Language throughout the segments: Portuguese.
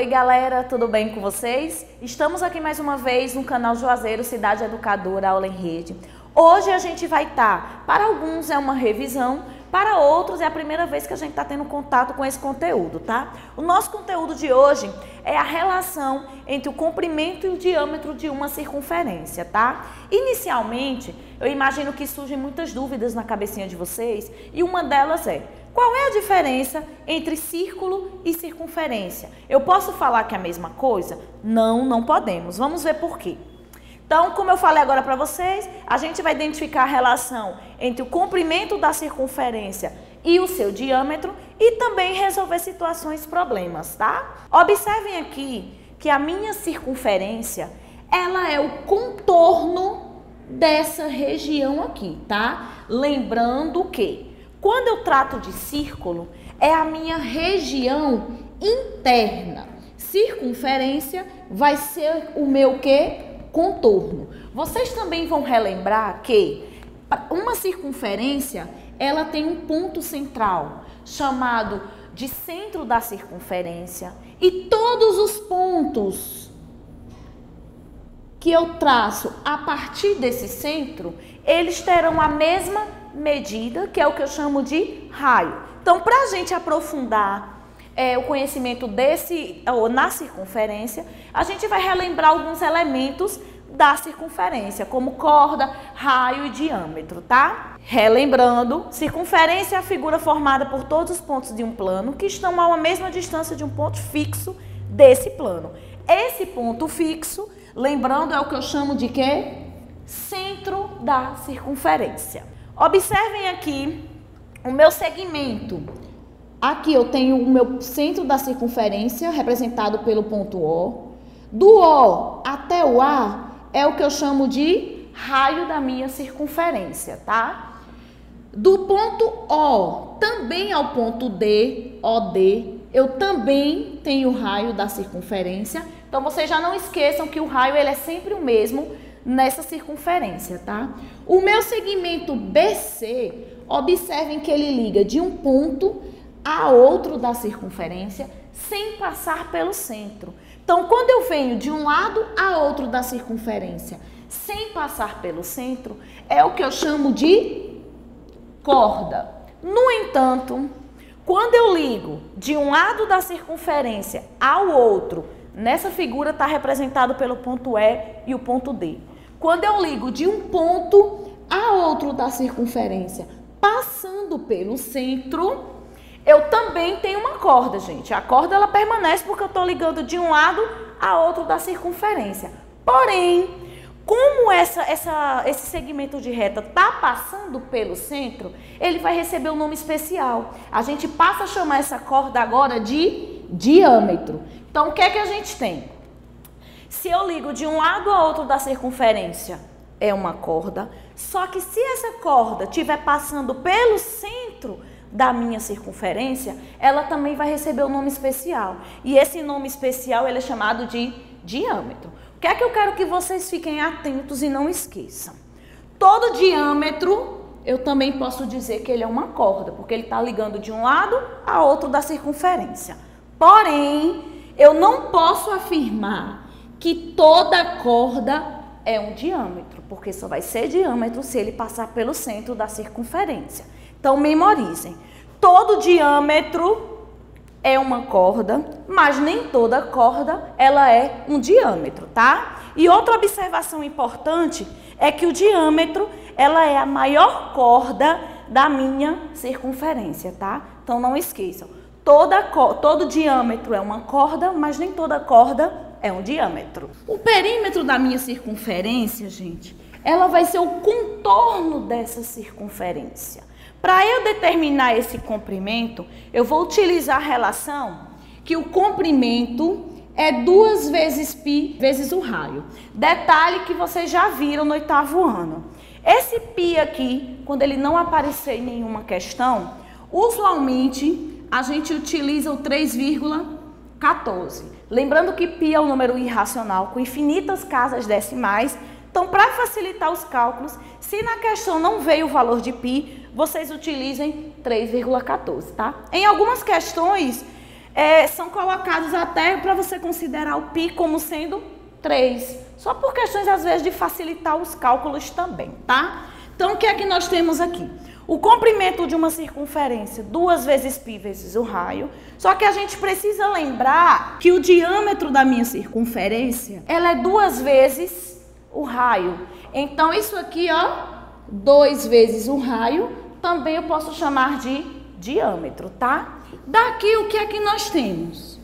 Oi galera, tudo bem com vocês? Estamos aqui mais uma vez no canal Juazeiro Cidade Educadora Aula em Rede. Hoje a gente vai estar, para alguns é uma revisão, para outros é a primeira vez que a gente está tendo contato com esse conteúdo, tá? O nosso conteúdo de hoje é a relação entre o comprimento e o diâmetro de uma circunferência, tá? Inicialmente, eu imagino que surgem muitas dúvidas na cabecinha de vocês e uma delas é: qual é a diferença entre círculo e circunferência? Eu posso falar que é a mesma coisa? Não, não podemos. Vamos ver por quê. Então, como eu falei agora para vocês, a gente vai identificar a relação entre o comprimento da circunferência e o seu diâmetro e também resolver situações, problemas, tá? Observem aqui que a minha circunferência, ela é o contorno dessa região aqui, tá? Lembrando que quando eu trato de círculo, é a minha região interna. Circunferência vai ser o meu quê? Contorno. Vocês também vão relembrar que uma circunferência, ela tem um ponto central, chamado de centro da circunferência, e todos os pontos que eu traço a partir desse centro, eles terão a mesma medida, que é o que eu chamo de raio. Então, para a gente aprofundar o conhecimento na circunferência, a gente vai relembrar alguns elementos da circunferência, como corda, raio e diâmetro, tá? Relembrando, circunferência é a figura formada por todos os pontos de um plano que estão a uma mesma distância de um ponto fixo desse plano. Esse ponto fixo, lembrando, é o que eu chamo de quê? Centro da circunferência. Observem aqui o meu segmento. Aqui eu tenho o meu centro da circunferência, representado pelo ponto O. Do O até o A é o que eu chamo de raio da minha circunferência, tá? Do ponto O também ao ponto D, OD, eu também tenho o raio da circunferência. Então, vocês já não esqueçam que o raio ele é sempre o mesmo nessa circunferência, tá? O meu segmento BC, observem que ele liga de um ponto a outro da circunferência sem passar pelo centro. Então, quando eu venho de um lado a outro da circunferência sem passar pelo centro, é o que eu chamo de corda. No entanto, quando eu ligo de um lado da circunferência ao outro, nessa figura está representado pelo ponto E e o ponto D. Quando eu ligo de um ponto a outro da circunferência, passando pelo centro, eu também tenho uma corda, gente. A corda ela permanece porque eu estou ligando de um lado a outro da circunferência. Porém, como esse segmento de reta está passando pelo centro, ele vai receber um nome especial. A gente passa a chamar essa corda agora de diâmetro. Então, o que é que a gente tem? Se eu ligo de um lado a outro da circunferência, é uma corda. Só que se essa corda estiver passando pelo centro da minha circunferência, ela também vai receber um nome especial. E esse nome especial ele é chamado de diâmetro. O que é que eu quero que vocês fiquem atentos e não esqueçam? Todo diâmetro, eu também posso dizer que ele é uma corda, porque ele está ligando de um lado a outro da circunferência. Porém, eu não posso afirmar que toda corda é um diâmetro, porque só vai ser diâmetro se ele passar pelo centro da circunferência. Então, memorizem. Todo diâmetro é uma corda, mas nem toda corda ela é um diâmetro, tá? E outra observação importante é que o diâmetro ela é a maior corda da minha circunferência, tá? Então, não esqueçam. Todo diâmetro é uma corda, mas nem toda corda é um diâmetro. O perímetro da minha circunferência, gente, ela vai ser o contorno dessa circunferência. Para eu determinar esse comprimento, eu vou utilizar a relação que o comprimento é 2 vezes π vezes o raio. Detalhe que vocês já viram no 8º ano. Esse π aqui, quando ele não aparecer em nenhuma questão, usualmente a gente utiliza o 3,14. Lembrando que π é um número irracional com infinitas casas decimais. Então, para facilitar os cálculos, se na questão não veio o valor de π, vocês utilizem 3,14, tá? Em algumas questões, são colocados até para você considerar o π como sendo 3. Só por questões, às vezes, de facilitar os cálculos também, tá? Então, o que é que nós temos aqui? O comprimento de uma circunferência, 2 vezes π vezes o raio. Só que a gente precisa lembrar que o diâmetro da minha circunferência, ela é 2 vezes o raio. Então, isso aqui, ó, 2 vezes o raio, também eu posso chamar de diâmetro, tá? Daqui, o que é que nós temos?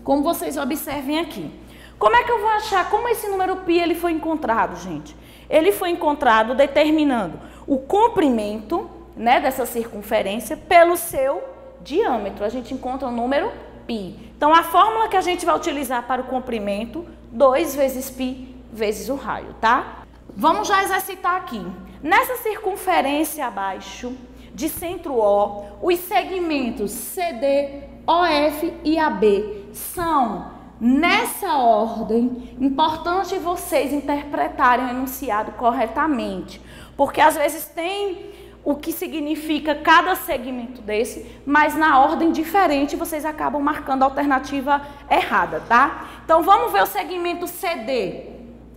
Como vocês observem aqui. Como é que eu vou achar como esse número π ele foi encontrado, gente? Ele foi encontrado determinando o comprimento, né, dessa circunferência pelo seu diâmetro. A gente encontra o número π. Então, a fórmula que a gente vai utilizar para o comprimento, 2 vezes π vezes o raio, tá? Vamos já exercitar aqui. Nessa circunferência abaixo, de centro O, os segmentos CD, OF e AB são, nessa ordem, importante vocês interpretarem o enunciado corretamente, porque às vezes tem o que significa cada segmento desse, mas na ordem diferente vocês acabam marcando a alternativa errada, tá? Então vamos ver o segmento CD.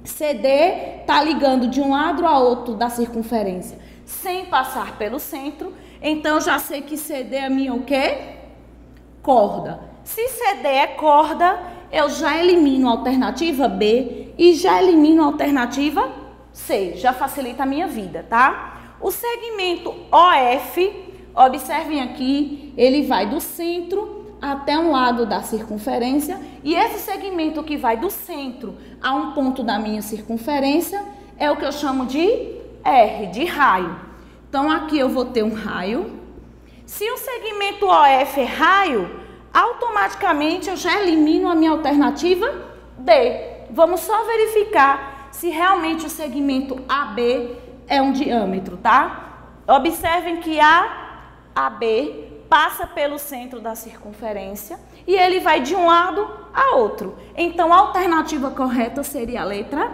CD está ligando de um lado a outro da circunferência sem passar pelo centro, então eu já sei que CD é minha o quê? Corda. Se CD é corda, eu já elimino a alternativa B e já elimino a alternativa C. Já facilita a minha vida, tá? O segmento OF, observem aqui, ele vai do centro até um lado da circunferência. E esse segmento que vai do centro a um ponto da minha circunferência é o que eu chamo de R, de raio. Então, aqui eu vou ter um raio. Se o segmento OF é raio, automaticamente eu já elimino a minha alternativa D. Vamos só verificar se realmente o segmento AB é um diâmetro, tá? Observem que AB passa pelo centro da circunferência e ele vai de um lado a outro. Então, a alternativa correta seria a letra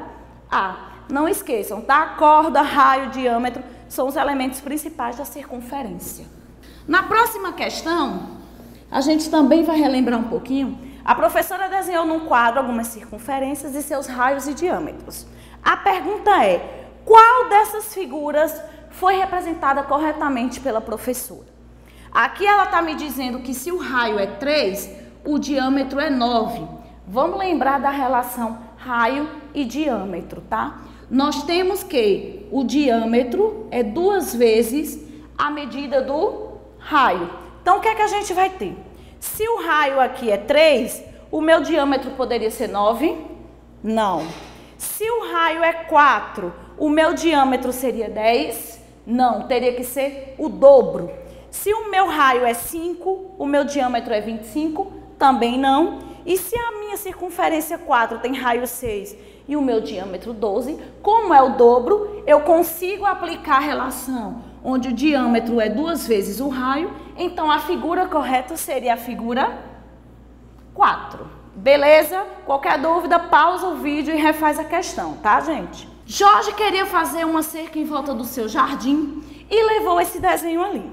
A. Não esqueçam, tá? Corda, raio, diâmetro são os elementos principais da circunferência. Na próxima questão, a gente também vai relembrar um pouquinho. A professora desenhou num quadro algumas circunferências e seus raios e diâmetros. A pergunta é, qual dessas figuras foi representada corretamente pela professora? Aqui ela está me dizendo que se o raio é 3, o diâmetro é 9. Vamos lembrar da relação raio e diâmetro, tá? Nós temos que o diâmetro é 2 vezes a medida do raio. Então, o que é que a gente vai ter? Se o raio aqui é 3, o meu diâmetro poderia ser 9? Não. Se o raio é 4, o meu diâmetro seria 10? Não, teria que ser o dobro. Se o meu raio é 5, o meu diâmetro é 25? Também não. E se a minha circunferência 4 tem raio 6 e o meu diâmetro 12, como é o dobro, eu consigo aplicar a relação onde o diâmetro é 2 vezes o raio, então a figura correta seria a figura 4. Beleza? Qualquer dúvida, pausa o vídeo e refaz a questão, tá, gente? Jorge queria fazer uma cerca em volta do seu jardim e levou esse desenho ali.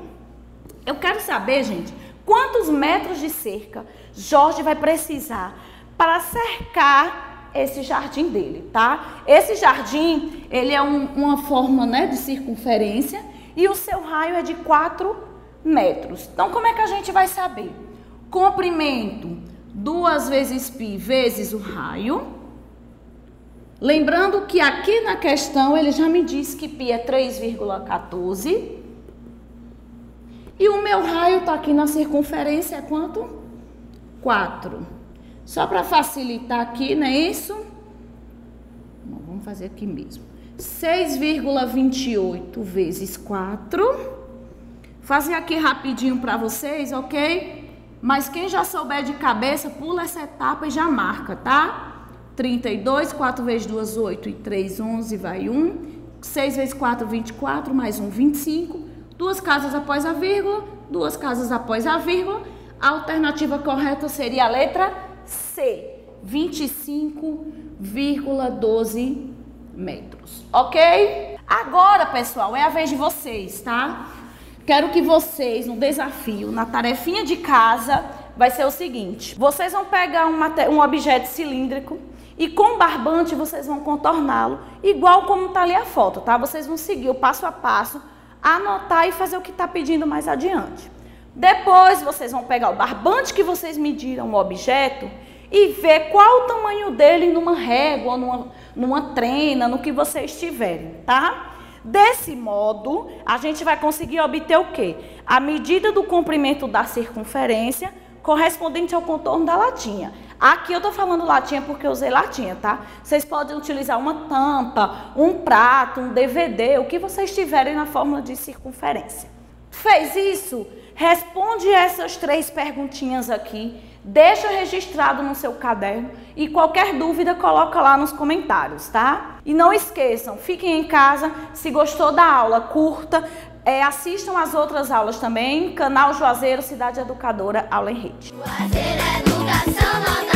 Eu quero saber, gente, quantos metros de cerca Jorge vai precisar para cercar esse jardim dele, tá? Esse jardim, ele é uma forma, né, de circunferência e o seu raio é de 4 metros. Então, como é que a gente vai saber? Comprimento, 2 vezes π vezes o raio. Lembrando que aqui na questão ele já me disse que π é 3,14. E o meu raio está aqui na circunferência, é quanto? 4. Só para facilitar aqui, não é isso? Não, vamos fazer aqui mesmo. 6,28 vezes 4. Fazer aqui rapidinho para vocês, ok? Mas quem já souber de cabeça, pula essa etapa e já marca, tá? 32, 4 vezes 2, 8 e 3, 11, vai 1. 6 vezes 4, 24, mais 1, 25. 2 casas após a vírgula, 2 casas após a vírgula. A alternativa correta seria a letra C, 25,12 metros, ok? Agora, pessoal, é a vez de vocês, tá? Quero que vocês, no desafio, na tarefinha de casa, vai ser o seguinte: vocês vão pegar um objeto cilíndrico e com barbante vocês vão contorná-lo, igual como está ali a foto, tá? Vocês vão seguir o passo a passo, anotar e fazer o que está pedindo mais adiante. Depois vocês vão pegar o barbante que vocês mediram o objeto e ver qual o tamanho dele numa régua, numa trena, no que vocês tiverem, tá? Desse modo, a gente vai conseguir obter o quê? A medida do comprimento da circunferência correspondente ao contorno da latinha. Aqui eu tô falando latinha porque eu usei latinha, tá? Vocês podem utilizar uma tampa, um prato, um DVD, o que vocês tiverem na fórmula de circunferência. Fez isso? Responde essas 3 perguntinhas aqui, deixa registrado no seu caderno e qualquer dúvida coloca lá nos comentários, tá? E não esqueçam, fiquem em casa, se gostou da aula, curta, assistam as outras aulas também, canal Juazeiro Cidade Educadora Aula em Rede. Juazeiro Educação Nota